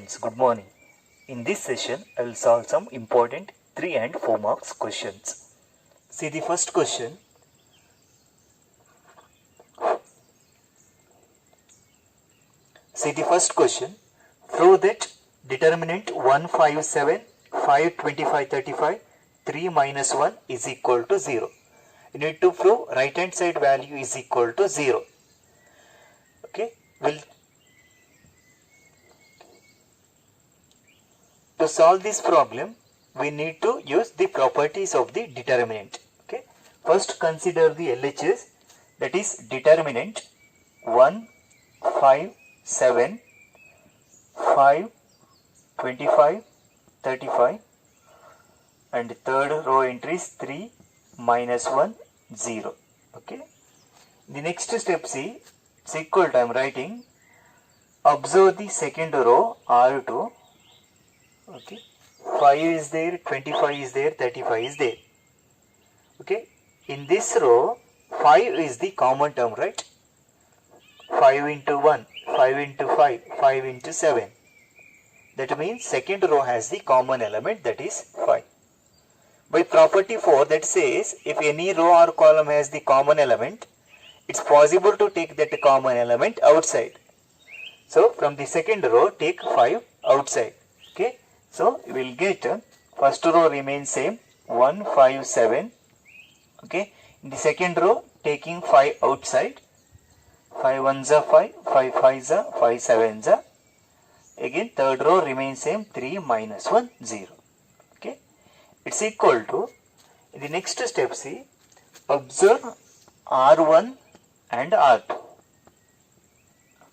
students, good morning. In this session, I will solve some important 3 and 4 marks questions. See the first question. Prove that determinant 1, 5, 7, 5, 25, 35, 3 minus 1 is equal to 0. You need to prove right hand side value is equal to 0. Okay, to solve this problem, we need to use the properties of the determinant. Okay, first consider the LHS, that is determinant 1, 5, 7, 5, 25, 35, and third row entry is 3, minus 1, 0. Okay, the next step, see, it's equal to, I am writing, observe the second row R2. Okay, 5 is there, 25 is there, 35 is there. Okay, in this row 5 is the common term, right? 5 into 1, 5 into 5, 5 into 7. That means second row has the common element, that is 5. By property 4, that says if any row or column has the common element, it's possible to take that common element outside. So from the second row take 5 outside. Okay, so we will get first row remains same, 1, 5, 7. Okay, in the second row taking 5 outside, 5 1s are 5, 5 5s are 5 7s are. Again third row remains same, 3 minus 1 0. Okay, it's equal to, in the next step, see, observe R1 and R2.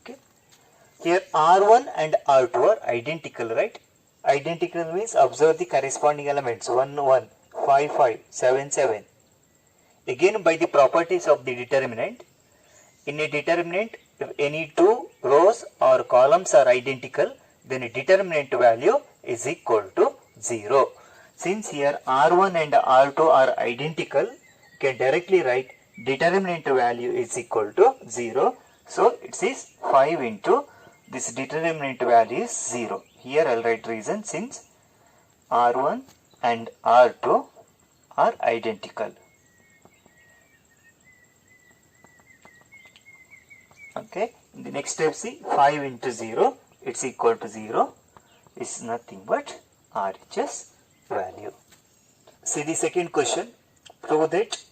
Okay, here R1 and R2 are identical, right? Identical means observe the corresponding elements, 1 1, 5 5, 7 7. Again by the properties of the determinant, in a determinant if any two rows or columns are identical, then a determinant value is equal to 0. Since here R1 and R2 are identical, you can directly write determinant value is equal to 0. So it is 5 into this determinant value is 0. Here I will write reason, since R1 and R2 are identical. Okay, in the next step, see, 5 into 0, it's equal to 0, is nothing but RHS value. See the second question. Prove that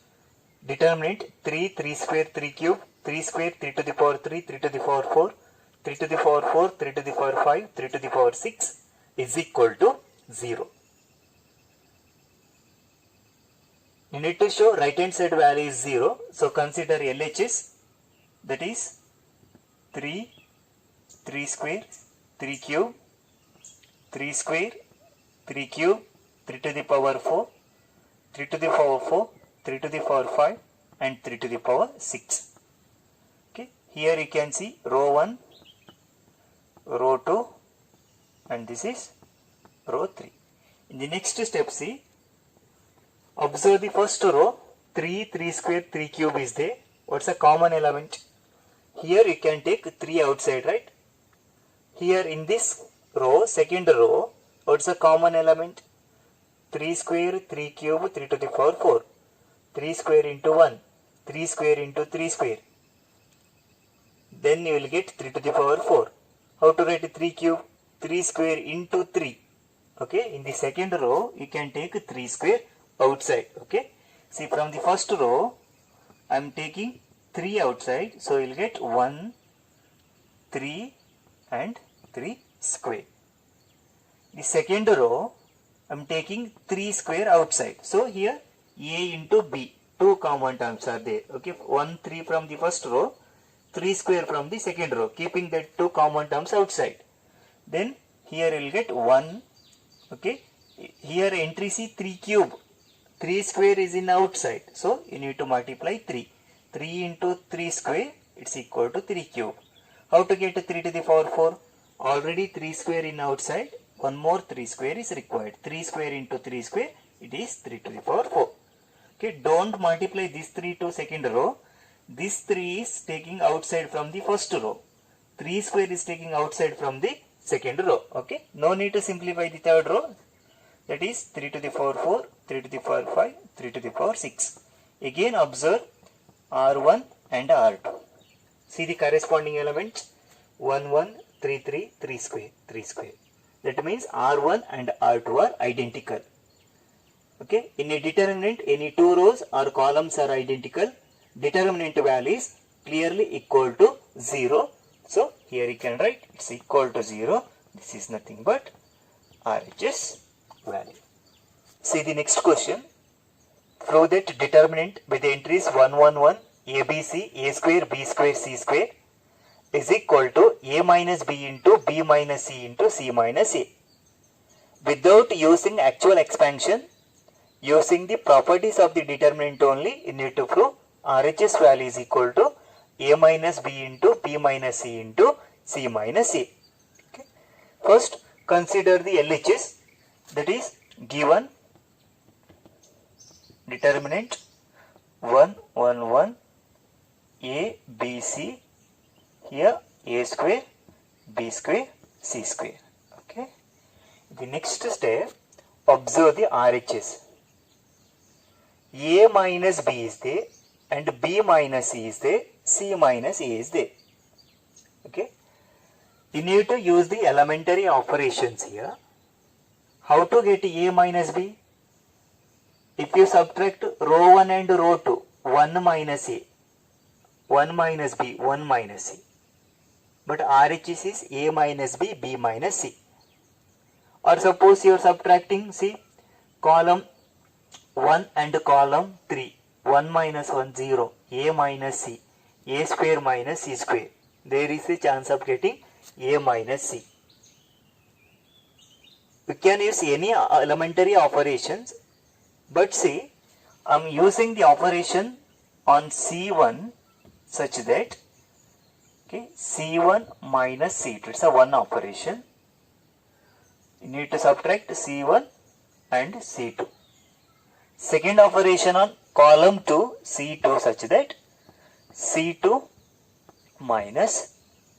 determinant 3, 3 square, 3 cube, 3 square, 3 to the power 3, 3 to the power 4, 3 to the power 4, 3 to the power 5, 3 to the power 6 is equal to 0. You need to show right hand side value is 0. So consider LHS, that is 3, 3 square, 3 cube, 3 square, 3 cube, 3 to the power 4, 3 to the power 4, 3 to the power 5 and 3 to the power 6. Okay, here you can see row 1, row 2 and this is row 3. In the next step, see, observe the first row, 3, 3 square, 3 cube is there. What's a common element? Here you can take 3 outside, right? Here in this row, second row, what's a common element? 3 square, 3 cube, 3 to the power 4. 3 square into 1, 3 square into 3 square. Then you will get 3 to the power 4. How to write 3 cube? 3 square into 3. Okay, in the second row, you can take 3 square outside. Okay, see, from the first row, I am taking 3 outside, so you will get 1, 3 and 3 square. The second row, I am taking 3 square outside. So here A into B, two common terms are there. Okay, 1, 3 from the first row, 3 square from the second row, keeping that two common terms outside. Then here you will get 1. Okay, here entry C 3 cube, 3 square is in outside. So you need to multiply 3. 3 into 3 square, it's equal to 3 cube. How to get 3 to the power 4? Already 3 square in outside, one more 3 square is required. 3 square into 3 square, it is 3 to the power 4. Okay, don't multiply this 3 to second row. This 3 is taking outside from the first row. 3 square is taking outside from the second row. Okay, no need to simplify the third row, that is 3 to the power 4, 3 to the power 5, 3 to the power 6. Again observe R1 and R2. See the corresponding elements, 1 1 3 3 3 square 3 square. That means R1 and R2 are identical. Okay, in a determinant any two rows or columns are identical, determinant value is clearly equal to 0. So here you can write it's equal to 0. This is nothing but RHS value. See the next question. Prove that determinant with the entries 1 1 1 ABC A square B square C square is equal to A minus B into B minus C into C minus A. Without using actual expansion, using the properties of the determinant only, you need to prove RHS value is equal to A minus B into B minus C into C minus A. Okay. First, consider the LHS, that is given determinant 1 1 1 A B C, here A square B square C square. Okay. The next step, observe the RHS. A minus B is there and B minus C is there, C minus A is there. Okay. You need to use the elementary operations here. How to get A minus B? If you subtract row 1 and row 2, 1 minus A, 1 minus B, 1 minus C. But RHS is A minus B, B minus C. Or suppose you are subtracting, see, column 1 and column 3, 1 minus 1, 0, A minus C, A square minus C square. There is a chance of getting A minus C. You can use any elementary operations, but see, I am using the operation on C1 such that, okay, C1 minus C2, it's a one operation. You need to subtract C1 and C2. Second operation on column 2, C2 such that C2 minus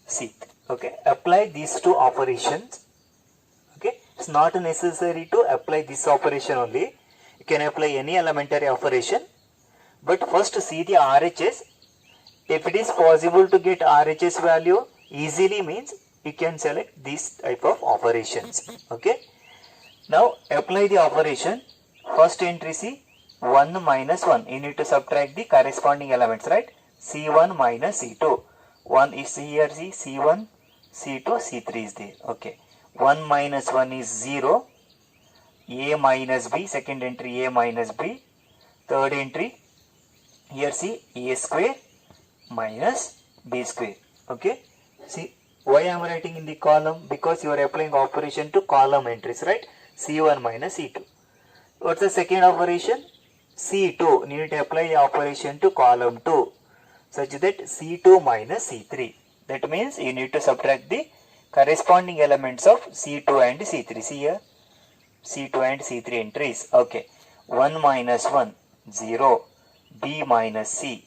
C3. Okay, apply these two operations. Okay, it's not necessary to apply this operation only. You can apply any elementary operation. But first see the RHS. If it is possible to get RHS value easily, means you can select this type of operations. Okay. Now apply the operation. First entry C 1 minus 1. You need to subtract the corresponding elements, right? C1 minus C2. 1 is here, see C1, C2, C3 is there. Okay. 1 minus 1 is 0. A minus B. Second entry A minus B. Third entry here see A square minus B square. Okay. See why I am writing in the column? Because you are applying operation to column entries, right? C1 minus C2. What's the second operation? C2. You need to apply the operation to column 2 such that C2 minus C3. That means you need to subtract the corresponding elements of C2 and C3. See here, C2 and C3 entries. Okay. 1 minus 1, 0. B minus C.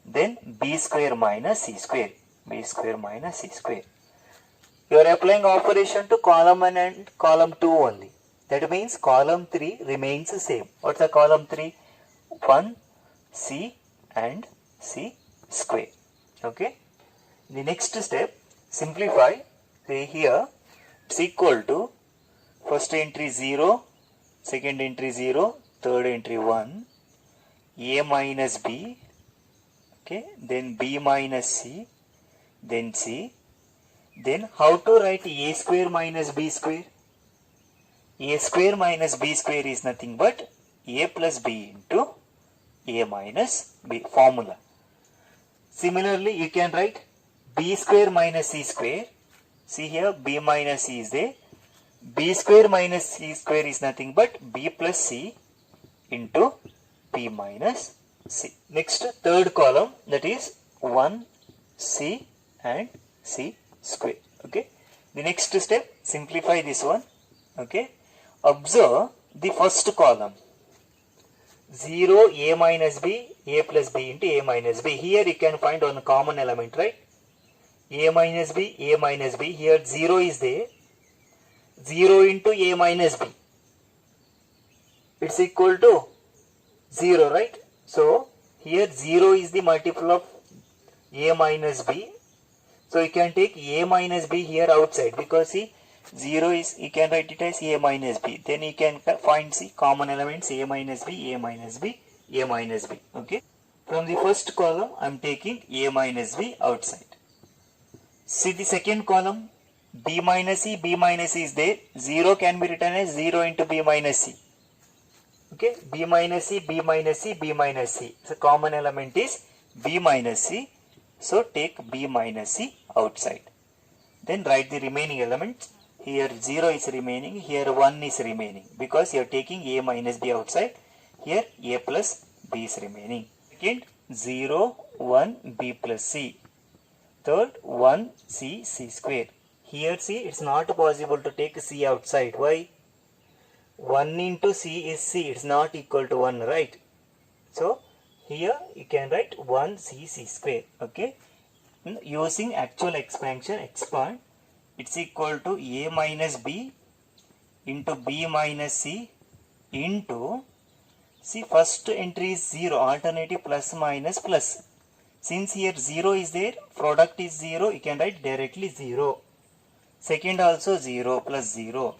Then B square minus C square. B square minus C square. You are applying operation to column 1 and column 2 only. That means column 3 remains the same. What's the column 3? 1 C and C square. Okay. The next step, simplify. Say here it's equal to first entry 0, second entry 0, third entry 1, A minus B, okay, then B minus C, then C. Then how to write A square minus B square? A square minus B square is nothing but A plus B into A minus B formula. Similarly, you can write B square minus C square. See here, B minus C is there. B square minus C square is nothing but B plus C into B minus C. Next, third column, that is 1 C and C square. Okay. The next step, simplify this one. Okay. Observe the first column. 0 A minus B, A plus B into A minus B. Here you can find one common element, right? a minus b, a minus b. Here 0 is there. 0 into a minus b. It's equal to 0, right? So here 0 is the multiple of a minus b. So you can take a minus b here outside, because see 0 is, you can write it as a minus b. Then you can find see common elements a minus b, a minus b, a minus b. Okay. From the first column I am taking a minus b outside. See the second column, b minus c, b minus c is there. 0 can be written as 0 into b minus c. Okay, b minus c, b minus c, b minus c. So common element is b minus c. So take b minus c outside. Then write the remaining elements. Here 0 is remaining, here 1 is remaining, because you are taking a minus b outside. Here a plus b is remaining. Second, 0, 1, b plus c. Third, 1, c, c square. Here see, it's not possible to take c outside. Why? 1 into c is c. It's not equal to 1, right? So here you can write 1 c, c square. Okay. Using actual expansion, expand. It's equal to a minus b into b minus c into, see first entry is 0, alternative plus minus plus. Since here 0 is there, product is 0, you can write directly 0. Second also 0 plus 0.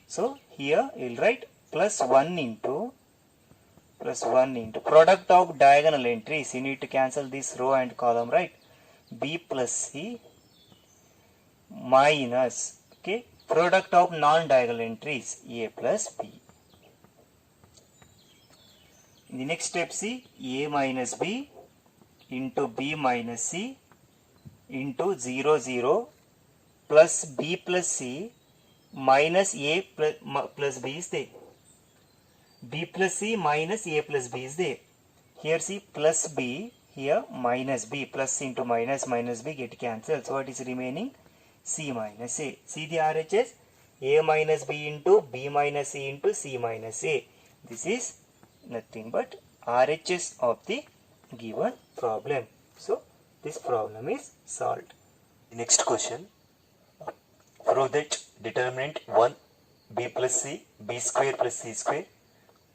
So here you will write plus 1 into product of diagonal entries. You need to cancel this row and column, right? B plus c minus, okay, product of non-diagonal entries, a plus b. In the next step, see, a minus b into b minus c into 0, 0 plus b plus c minus a plus b is there. B plus c minus a plus b is there. Here see plus b, here minus b, plus into minus, minus b get cancelled. So what is remaining? C minus a. See the RHS? A minus b into b minus c into c minus a. This is nothing but RHS of the given problem. So this problem is solved. Next question. Prove that determinant 1 b plus c, b square plus c square,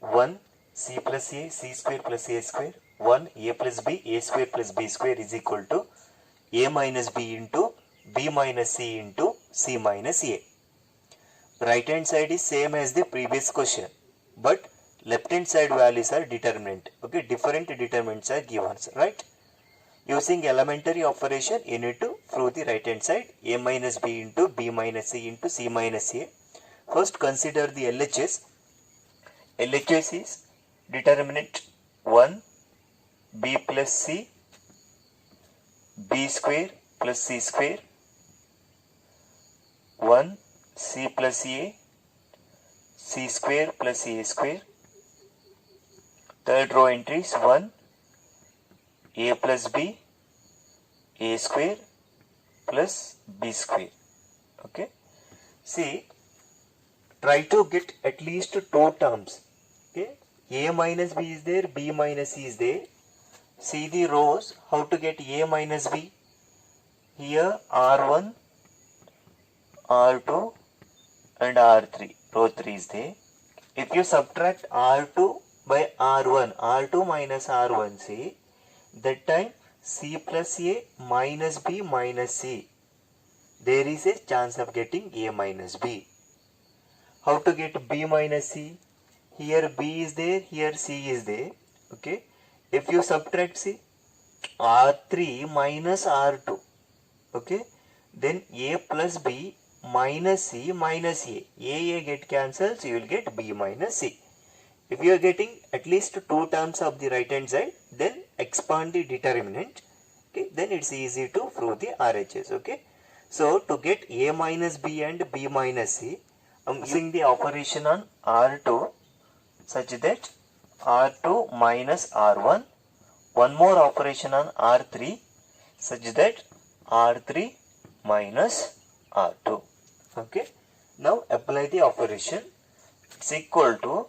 1 c plus a, c square plus a square, 1 a plus b, a square plus b square is equal to a minus b into b minus c into c minus a. Right hand side is same as the previous question, but left hand side values are determinant. Okay, different determinants are given, right? Using elementary operation, you need to prove the right hand side, a minus b into b minus c into c minus a. First consider the LHS. LHS is determinant 1 b plus c, b square plus c square, 1 c plus a, c square plus a square. Third row entries 1 a plus b, a square plus b square. Okay. See, try to get at least 2 terms. Okay. A minus b is there, b minus c is there. See the rows, how to get a minus b. Here R1, R2 and R3. Row 3 is there. If you subtract R2 by R1, R2 minus R1, see, that time c plus a minus b minus c. There is a chance of getting a minus b. How to get b minus c? Here b is there, here c is there. Okay. If you subtract, see, R3 minus R2. Okay. Then a plus b minus c minus a get cancelled, so you will get b minus c. If you are getting at least 2 terms of the right hand side, then expand the determinant. Okay, then it's easy to prove the RHS. Okay, so to get a minus b and b minus c, I'm using the operation on R2 such that R2 minus R1. One more operation on R3 such that R3 minus R2. Okay, now apply the operation. It's equal to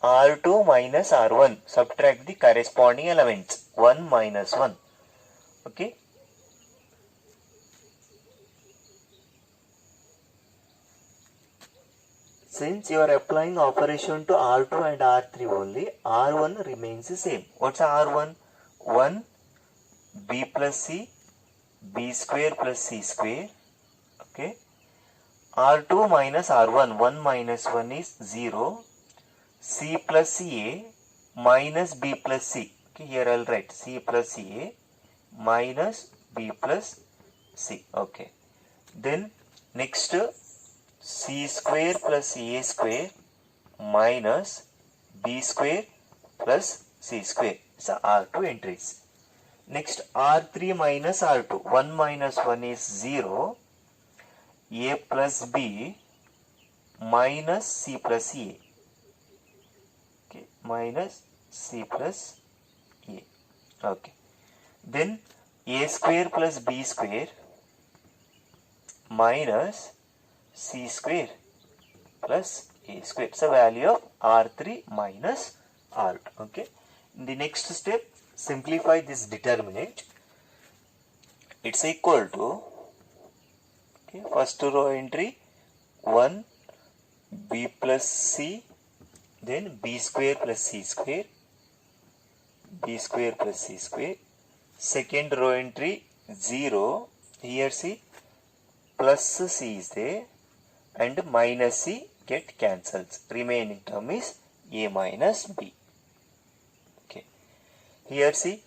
R2 minus R1. Subtract the corresponding elements. 1 minus 1. Okay. Since you are applying operation to R2 and R3 only, R1 remains the same. What's R1? 1 B plus C, B square plus C square. Okay. R2 minus R1, 1 minus 1 is 0. C plus A minus B plus C. Okay, here I'll write C plus A minus B plus C. Okay. Then next C square plus A square minus B square plus C square. So R2 entries. Next R3 minus R2. 1 minus 1 is 0. A plus B minus C plus A. Okay, minus C plus A. Okay. Then A square plus B square minus C square plus A square. It's a value of R3 minus R2. Okay. In the next step, simplify this determinant. It's equal to, okay, first row entry 1 B plus C, then B square plus C square, B square plus C square. Second row entry 0, here see plus C is there and minus C get cancels. Remaining term is A minus B. Okay. Here see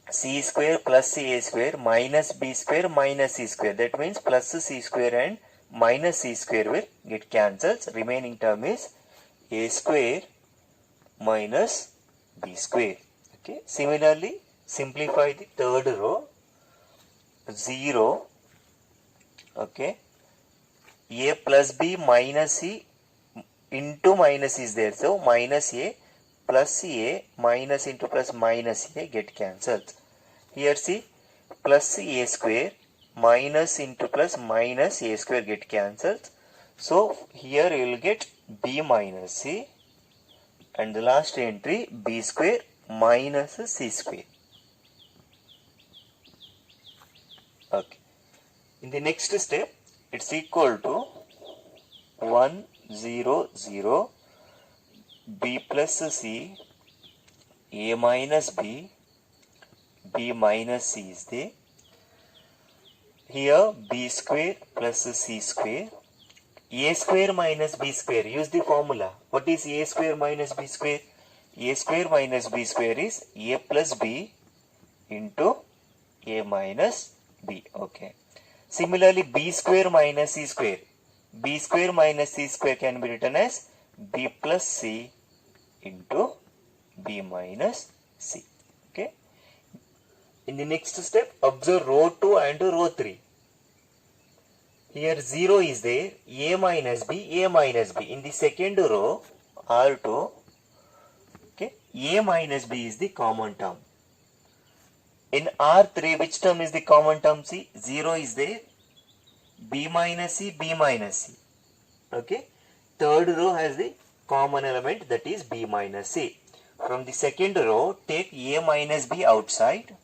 C square plus A square minus B square minus C square. That means plus C square and minus C square will get cancels. Remaining term is A square minus B square. Okay. Similarly, simplify the third row. 0. Okay. A plus B minus C into minus is there. So minus A plus A minus into plus minus A get cancelled. Here see plus A square minus into plus minus A square get cancelled. So here you will get B minus C and the last entry B square minus C square. Okay. In the next step, it's equal to 1 0 0 B plus C, A minus B, B minus C is there. Here B square plus C square. A square minus B square. Use the formula. What is A square minus B square? A square minus B square is A plus B into A minus B. Okay. Similarly, B square minus C square. B square minus C square can be written as B plus C into B minus C. Okay. In the next step, observe row 2 and row 3. Here 0 is there, A minus B, A minus B. In the second row, R2, okay, A minus B is the common term. In R3, which term is the common term? See, 0 is there, B minus C, B minus C. Okay. Third row has the common element, that is B minus C. From the second row, take A minus B outside.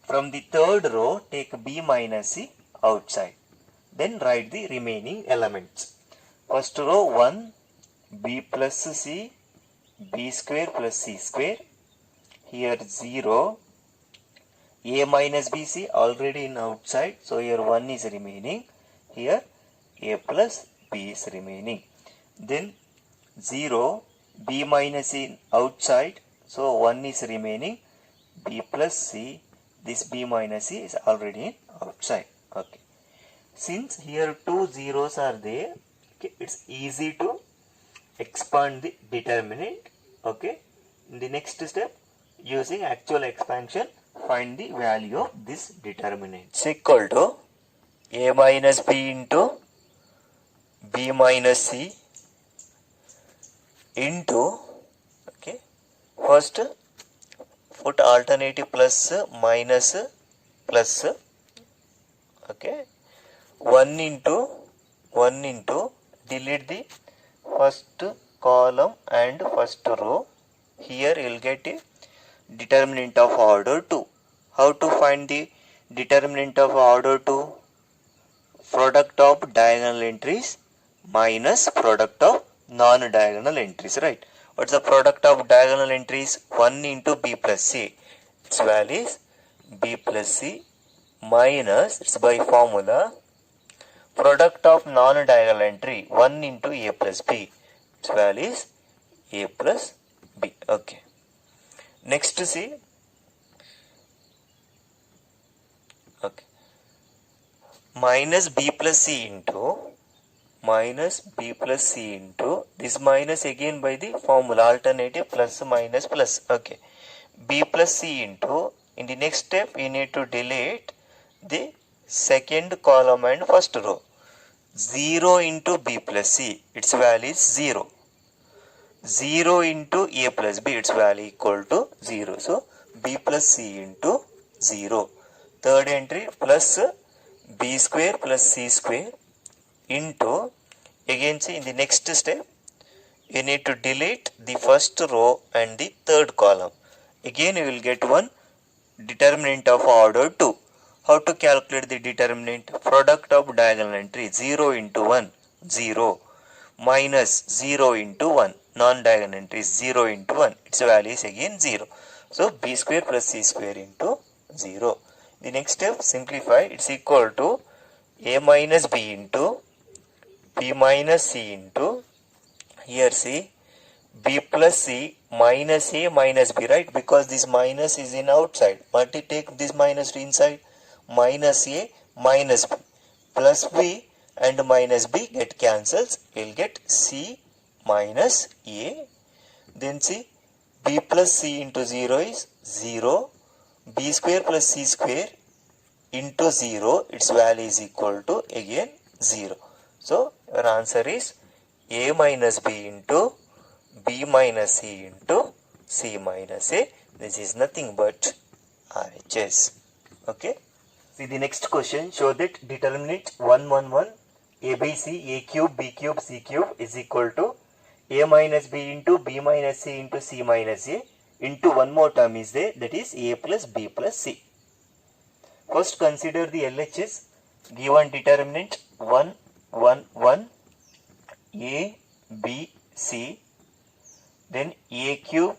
From the third row, take B minus C outside. Then write the remaining elements. First row 1, B plus C, B square plus C square. Here 0, A minus B, C already in outside, so here 1 is remaining. Here A plus B is remaining. Then 0, B minus C outside, so 1 is remaining. B plus C, this B minus C is already in outside. Okay. Since here two zeros are there, okay, it's easy to expand the determinant. Okay. In the next step, using actual expansion, find the value of this determinant. It's equal to A minus B into B minus C into, okay, first put alternative plus minus plus, okay, 1 into delete the first column and first row. Here you will get a determinant of order 2. How to find the determinant of order 2? Product of diagonal entries minus product of non-diagonal entries, right? What's the product of diagonal entries? 1 into b plus c. Its value is b plus c minus, it's by formula, product of non-diagonal entry 1 into a plus b. Its value is a plus b. Okay. Next see. Okay. Minus b plus c into this minus again by the formula alternative plus minus plus. Okay. B plus c into, in the next step we need to delete the second column and first row. 0 into b plus c, its value is 0. 0 into a plus b, its value equal to 0. So b plus c into 0. Third entry plus b square plus c square into, again see in the next step you need to delete the first row and the third column. Again you will get one determinant of order 2. How to calculate the determinant? Product of diagonal entry 0 into 1, 0, minus 0 into 1, non-diagonal entry is 0 into 1, its value is again 0. So b square plus c square into 0. The next step, simplify, it's equal to a minus b into b minus c into, here see, b plus c minus a minus b, right? Because this minus is in outside. But to take this minus to inside, minus a minus b, plus b and minus b get cancels. We'll get c minus a. Then see, b plus c into 0 is 0. B square plus c square into 0, its value is equal to again 0. So your answer is a minus b into b minus c into c minus a. This is nothing but RHS. Okay. See the next question. Show that determinant 1, 1, 1, ABC, a cube, b cube, c cube is equal to a minus b into b minus c into c minus a into one more term is there, that is a plus b plus c. First consider the LHS. Given determinant 1, 1, 1, a, b, c, then a cube,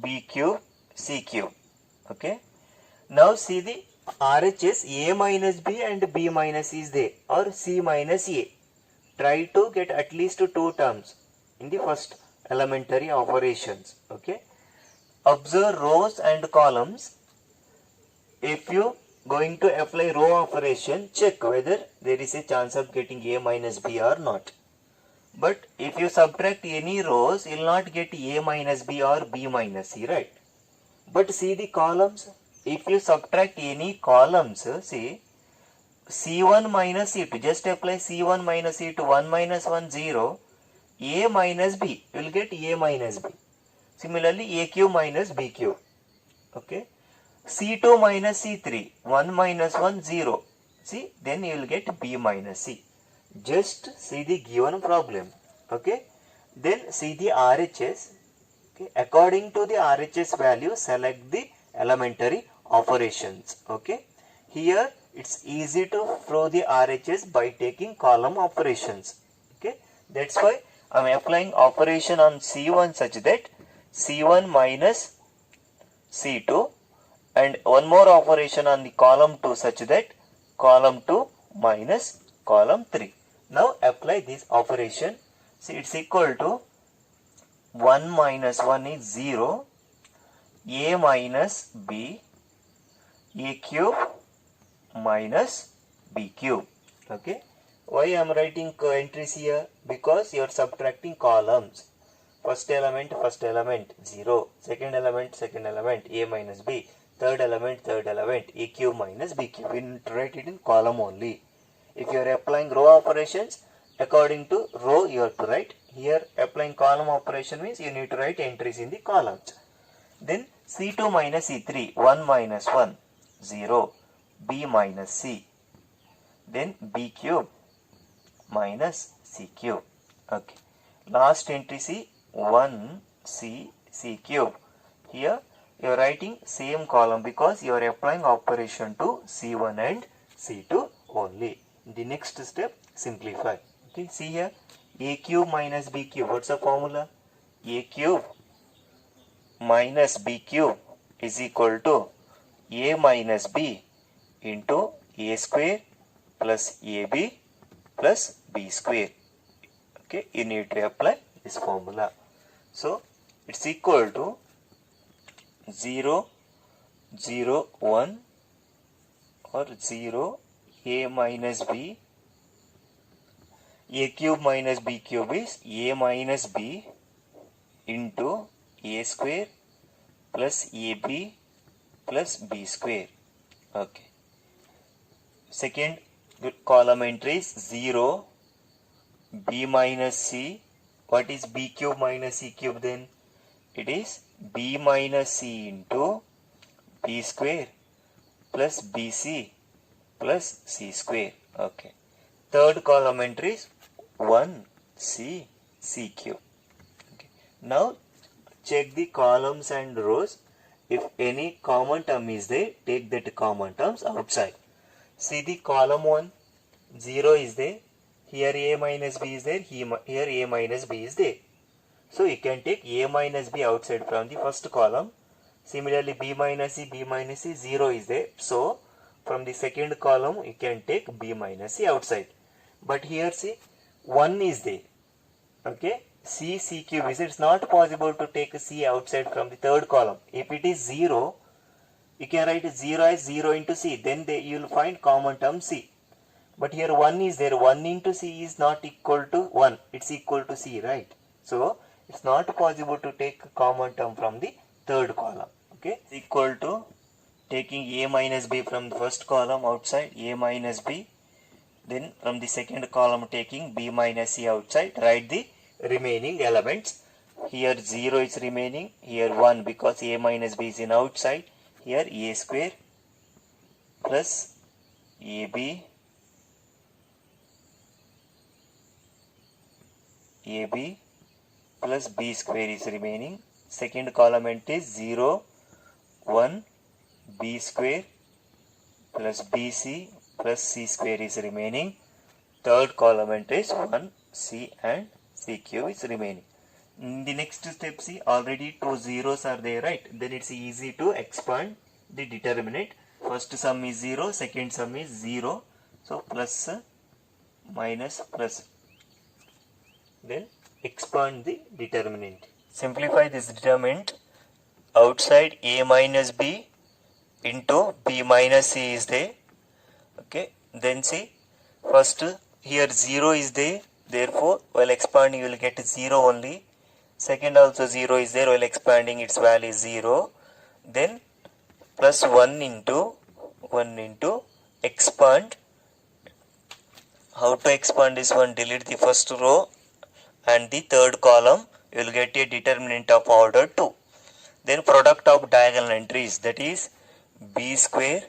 b cube, c cube. Okay. Now see the RHS, a minus b and b minus is there, or c minus a. Try to get at least 2 terms in the first elementary operations. Okay. Observe rows and columns. If you going to apply row operation, check whether there is a chance of getting a minus b or not. But if you subtract any rows, you will not get a minus b or b minus c, right? But see the columns. If you subtract any columns, see c1 minus c2, just apply c1 minus c2, 1 minus 1, 0, a minus b, you will get a minus b. Similarly, a cube minus b cube. Okay. C2 minus C3, 1 minus 1, 0. See, then you will get B minus C. Just see the given problem. Okay. Then see the RHS. Okay. According to the RHS value, select the elementary operations. Okay. Here, it's easy to prove the RHS by taking column operations. Okay. That's why I am applying operation on C1 such that C1 minus C2, and one more operation on the column 2 such that column 2 minus column 3. Now apply this operation. See, it's equal to 1 minus 1 is 0, a minus b, a cube minus b cube. Okay. Why I am writing entries here? Because you are subtracting columns. First element 0, second element, a minus b, third element, a cube minus b cube. We need to write it in column only. If you are applying row operations, according to row you have to write. Here applying column operation means you need to write entries in the columns. Then C2 minus C3, 1 minus 1, 0, b minus c, then b cube minus c cube. Okay. Last entry C, 1 c cube. Here you are writing same column because you are applying operation to C1 and C2 only. In the next step, simplify. Okay, see here, A cube minus B cube. What's the formula? A cube minus B cube is equal to A minus B into A square plus AB plus B square. Okay, you need to apply this formula. So it's equal to 0, 0, 1 or 0 A minus B. A cube minus B cube is A minus B into A square plus AB plus B square. Okay. Second column entry is 0 B minus C. What is B cube minus C cube then? It is B minus C into B square plus BC plus C square. Okay. Third column entry is 1 C C cube. Okay. Now check the columns and rows. If any common term is there, take that common terms outside. See the column 1, 0 is there. Here A minus B is there. Here A minus B is there. So you can take A minus B outside from the first column. Similarly B minus C, 0 is there. So from the second column you can take B minus C outside. But here see 1 is there. Okay. C cube is there. It's not possible to take C outside from the third column. If it is 0, you can write 0 as 0 into C. Then you will find common term C. But here 1 is there. 1 into C is not equal to 1. It's equal to C, right? So it's not possible to take a common term from the third column. Okay. It's equal to taking A minus B from the first column outside. A minus B. Then from the second column taking B minus C outside. Write the remaining elements. Here 0 is remaining. Here 1 because A minus B is in outside. Here A square plus AB plus B square is remaining. Second column is 0, 1 B square plus BC plus C square is remaining. Third column is 1 C and C cube is remaining. In the next step, see already two zeros are there, right? Then it's easy to expand the determinant. First sum is 0, second sum is 0. So plus minus plus. Then expand the determinant. Simplify this determinant. Outside A minus B into B minus C is there. Okay. Then see first here 0 is there. Therefore while expanding you will get 0 only. Second also 0 is there. While expanding its value is 0. Then plus 1 into expand. How to expand this one? Delete the first row and the third column. You will get a determinant of order 2. Then product of diagonal entries, that is B square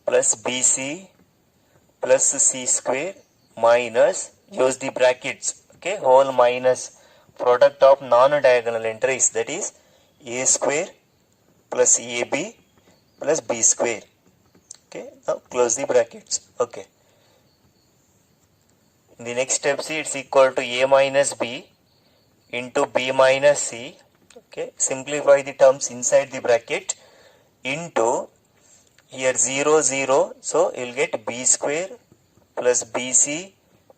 plus BC plus C square minus, use the brackets, okay, whole minus product of non-diagonal entries, that is A square plus AB plus B square. Okay, now close the brackets. Okay. In the next step, see, it's equal to A minus B into B minus C. Okay, simplify the terms inside the bracket into here 0, 0. So you will get B square plus BC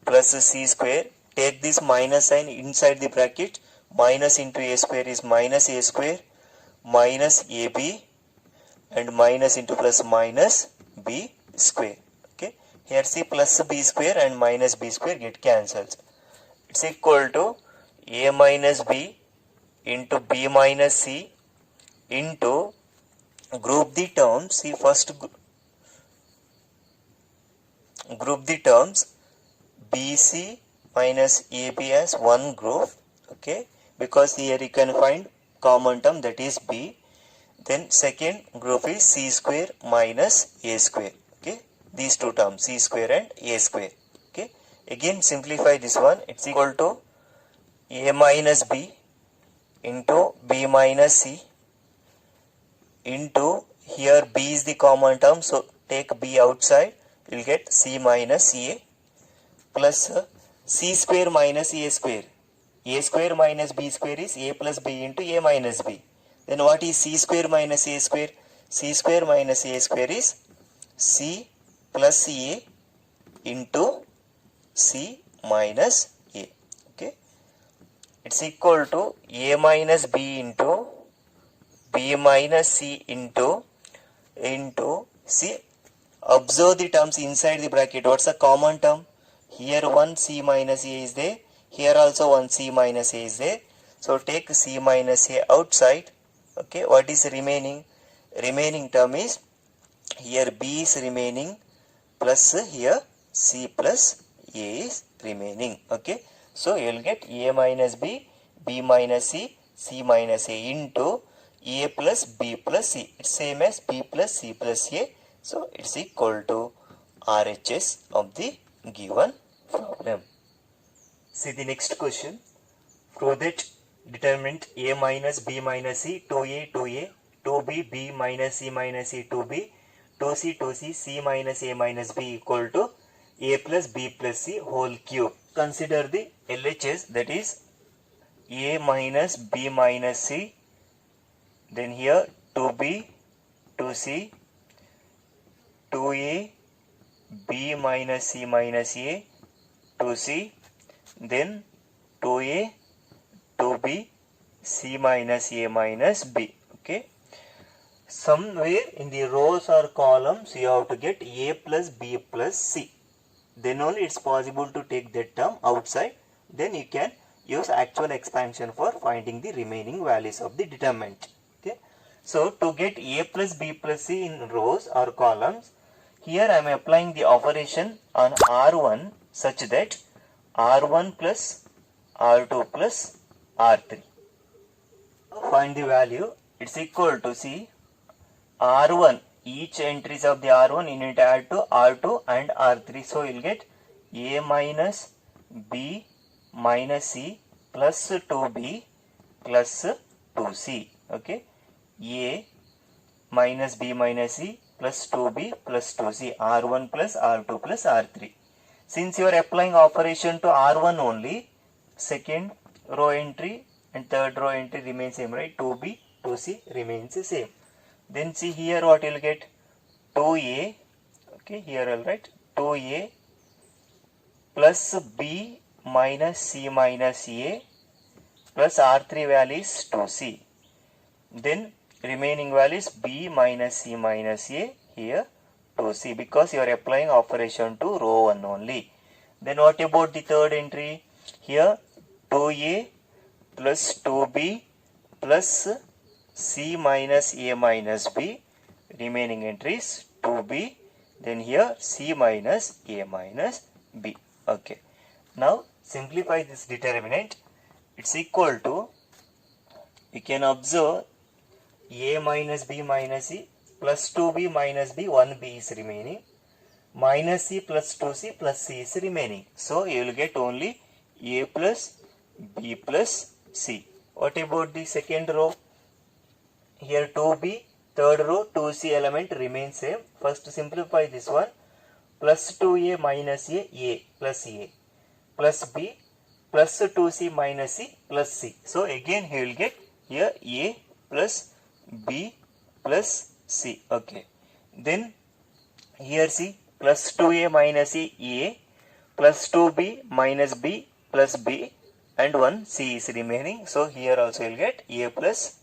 plus C square. Take this minus sign inside the bracket. Minus into A square is minus A square minus AB and minus into plus minus B square. Okay. Here see plus B square and minus B square get cancelled. It's equal to A minus B into B minus C into group the terms. See first group the terms BC minus AB as one group. Okay, because here you can find common term, that is B. Then second group is C square minus A square. Okay, these two terms C square and A square. Okay, again simplify this one. It's equal to A minus B into B minus C into, here B is the common term, so take B outside, you will get C minus A plus c square minus a square. A square minus b square is a plus b into a minus b. Then what is c square minus a square? C square minus a square is c plus a into c minus a. Okay, it's equal to a minus b into b minus c into c. Observe the terms inside the bracket. What's the common term? Here one c minus a is there, here also one c minus a is there. So take c minus a outside. Okay, what is remaining? Remaining term is here b is remaining plus here c plus a is remaining. Okay, so you will get a minus b, b minus c, c minus a into a plus b plus c. It's same as b plus c plus a. So it's equal to RHS of the given problem. See the next question. Prove that determinant a minus b minus c 2a 2a 2b b minus c minus c 2b 2c 2c c minus a minus b equal to a plus b plus c whole cube. Consider the LHS, that is a minus b minus c, then here 2b 2c 2a b minus c minus a 2c, then 2a 2b c minus a minus b. Okay, somewhere in the rows or columns you have to get a plus b plus c. Then only it's possible to take that term outside. Then you can use actual expansion for finding the remaining values of the determinant. Okay, so to get a plus b plus c in rows or columns, here I am applying the operation on R1 such that R1 plus R2 plus R3. Find the value. It's equal to, see, R1, each entries of the R1 you need to add to R2 and R3. So you will get a minus b minus c plus 2b plus 2c. Okay, a minus b minus c plus 2b plus 2c, R1 plus R2 plus R3. Since you are applying operation to R1 only, second row entry and third row entry remains same, right? 2b, 2c remains the same. Then see here what you will get, 2a, okay, here I will write 2a plus b minus c minus a plus R3 value is 2c. Then remaining value is b minus c minus a, here 2c, because you are applying operation to row 1 only. Then what about the third entry? Here 2a plus 2b plus c minus a minus b, remaining entries 2b, then here c minus a minus b. Okay, now simplify this determinant. It's equal to, you can observe a minus b minus c plus 2b minus b, 1b is remaining, minus c plus 2c plus c is remaining. So you will get only a plus b plus c. What about the second row? Here 2b, third row 2c element remains same. First simplify this one. Plus 2a minus a plus a plus b plus 2c minus c plus c. So again he will get here a plus b plus c. Okay, then here see, plus 2a minus a plus 2b minus b plus b and 1 c is remaining. So here also you will get a plus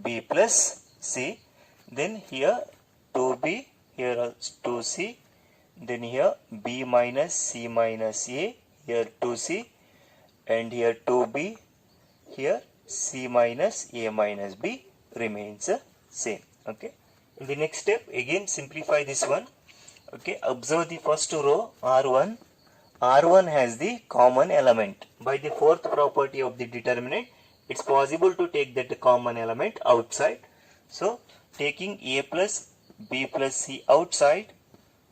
b plus c. Then here 2b, here also 2c, then here b minus c minus a, here 2c, and here 2b, here c minus a minus b remains same. Okay, in the next step again simplify this one. Okay, observe the first row R1. R1 has the common element. By the fourth property of the determinant, it's possible to take that common element outside. So taking a plus b plus c outside,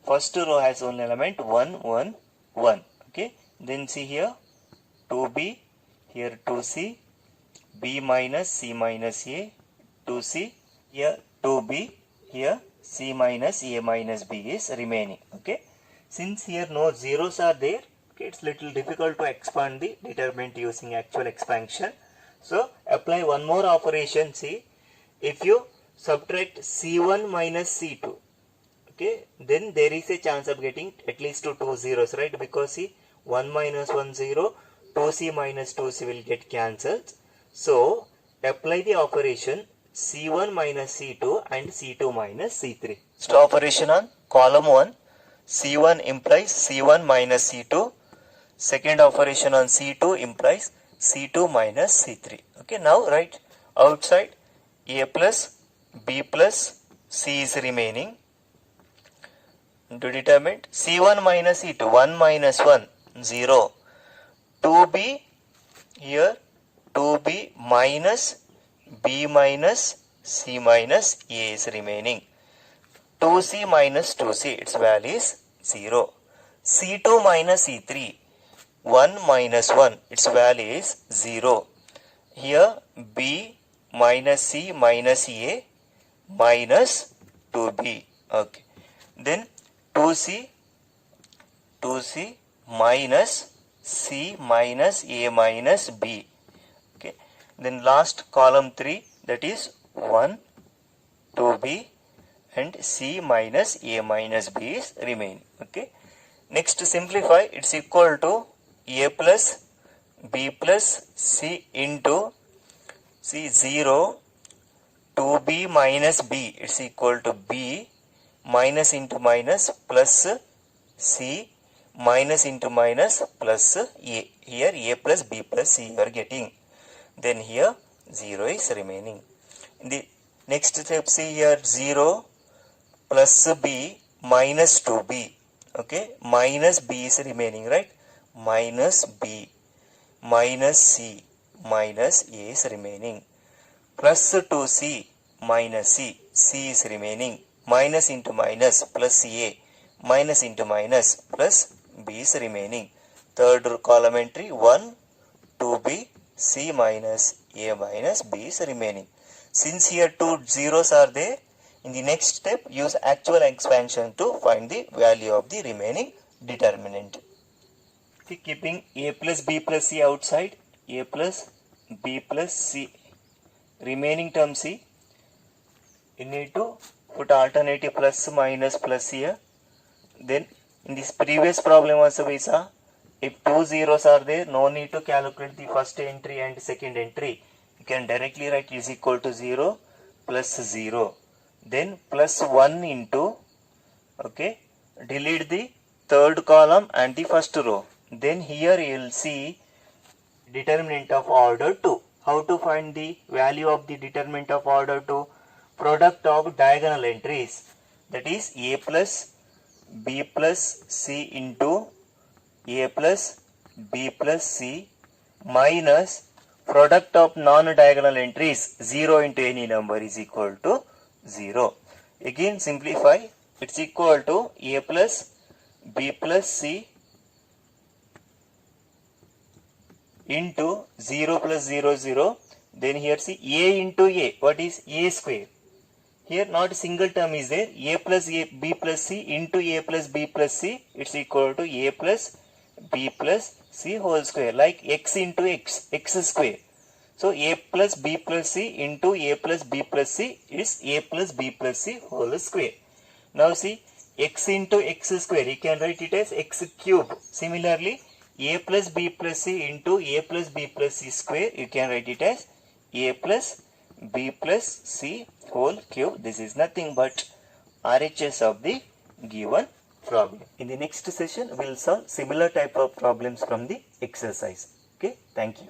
first row has one element 1 1 1. Okay, then see here 2b, here 2c, b minus c minus a, 2c, here 2b, here c minus a minus b is remaining. Okay, since here no zeros are there, Okay, it's little difficult to expand the determinant using actual expansion. So apply one more operation. See, if you subtract C1 minus C2, okay, then there is a chance of getting at least two zeros, right? Because see, 1 minus 1 0, 2C minus 2C will get cancelled. So apply the operation C1 minus C2 and C2 minus C3. So operation on column 1, C1 implies C1 minus C2. Second operation on C2 implies C2 minus C3. Okay, now write outside A plus B plus C is remaining. To determine C1 minus C2, 1 minus 1, 0. 2B here, 2B minus B minus C minus A is remaining. 2C minus 2C, its value is 0. C2 minus C3, 1 minus 1, its value is 0. Here B minus C minus A minus 2B. Okay. Then 2C minus C minus A minus B. Okay. Then last column 3, that is 1, 2B and C minus A minus B is remaining. Okay. Next simplify, it's equal to A plus B plus C into C 0, 2B minus B, it's equal to B minus into minus plus C minus into minus plus A. Here A plus B plus C you are getting. Then here 0 is remaining. In the next step, see here 0 plus B minus 2B. Okay, minus B is remaining, right? Minus B minus C minus A is remaining. Plus 2C minus C, C is remaining. Minus into minus plus A, minus into minus plus B is remaining. Third column entry 1, 2B, C minus A minus B is remaining. Since here two zeros are there, in the next step use actual expansion to find the value of the remaining determinant. See, keeping A plus B plus C outside, A plus B plus C, remaining term C, you need to put alternative plus minus plus here. Then in this previous problem also we saw, if two zeros are there, no need to calculate the first entry and second entry. You can directly write is equal to 0 plus 0. Then plus 1 into, okay, delete the third column and the first row. Then here you will see determinant of order 2. How to find the value of the determinant of order 2? Product of diagonal entries, that is A plus B plus C into A plus B plus C minus product of non-diagonal entries 0 into any number is equal to 0. Again simplify, it's equal to A plus B plus C into 0 plus 0 0. Then here see A into A, what is A square? Here not a single term is there. A plus A, B plus C into A plus B plus C, it's equal to A plus B plus C whole square, like x into x, x square. So A plus B plus C into A plus B plus C is A plus B plus C whole square. Now see, x into x square, you can write it as x cube. Similarly, A plus B plus C into A plus B plus C square, you can write it as A plus B plus C whole cube. This is nothing but RHS of the given problem. In the next session, we will solve similar type of problems from the exercise. Okay, thank you.